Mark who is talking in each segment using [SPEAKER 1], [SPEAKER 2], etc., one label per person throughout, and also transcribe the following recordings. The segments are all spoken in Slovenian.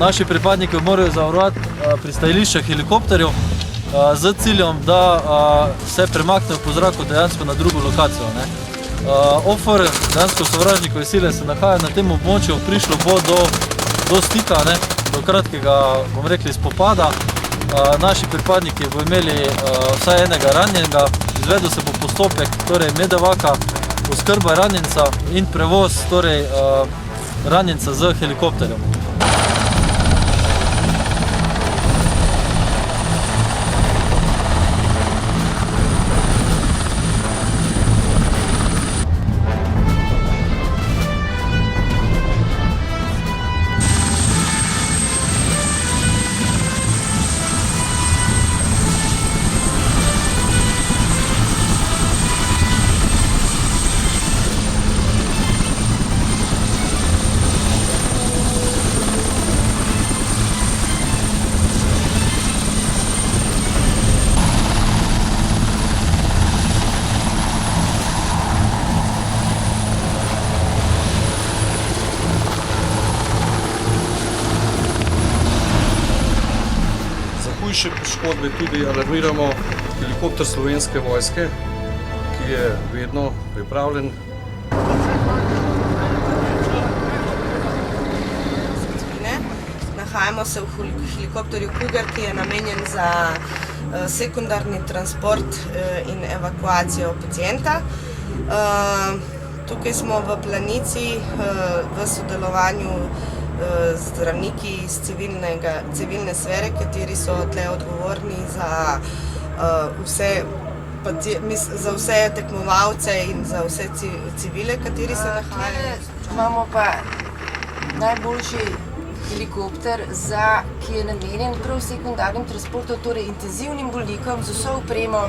[SPEAKER 1] naši pripadniki morajo zavarovati pristajališče helikopterjev z ciljem, da se premaknejo po zraku dejansko na drugo lokacijo. OFR, dejansko sovražnikove sile, se nahajajo na tem območju, prišlo bo do stika, do kratkega, bom rekli, spopada. Naši pripadniki bo imeli vsaj enega ranjenega, izvedel se bo postopek, torej medevaka, oskrba ranjenca in prevoz, torej ranjenca z helikopterjem.
[SPEAKER 2] Hujše poškodbe tudi alarmiramo helikopter Slovenske vojske, ki je vedno pripravljen.
[SPEAKER 3] Nahajamo se v helikopterju Cougar, ki je namenjen za sekundarni transport in evakuacijo pacienta. Tukaj smo v Planici v sodelovanju zdravniki iz civilne sfere, kateri so tle odgovorni za vse tekmovalce in za vse civile, kateri se nahajajo.
[SPEAKER 4] Imamo pa najboljši helikopter, ki je namenjen prav sekundarnim transportom, torej intenzivnim bolnikom, z vso opremo,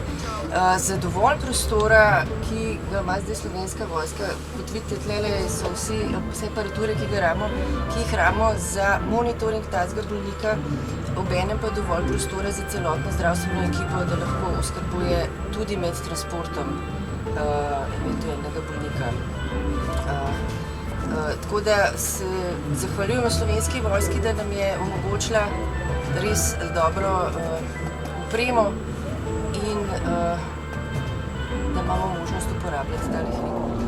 [SPEAKER 4] za dovolj prostora, ki ga ima zdaj Slovenska vojska. Kot vidite, tlele so vse aparature, ki jih rabimo za monitoring takega bolnika, obenem pa dovolj prostora za celotno zdravstveno ekipo, da lahko oskrbuje tudi med transportom eventualnega bolnika. Tako da se zahvaljujemo Slovenski vojski, da nam je omogočila res dobro opremo in da imamo možnost uporabljati tale helikopter.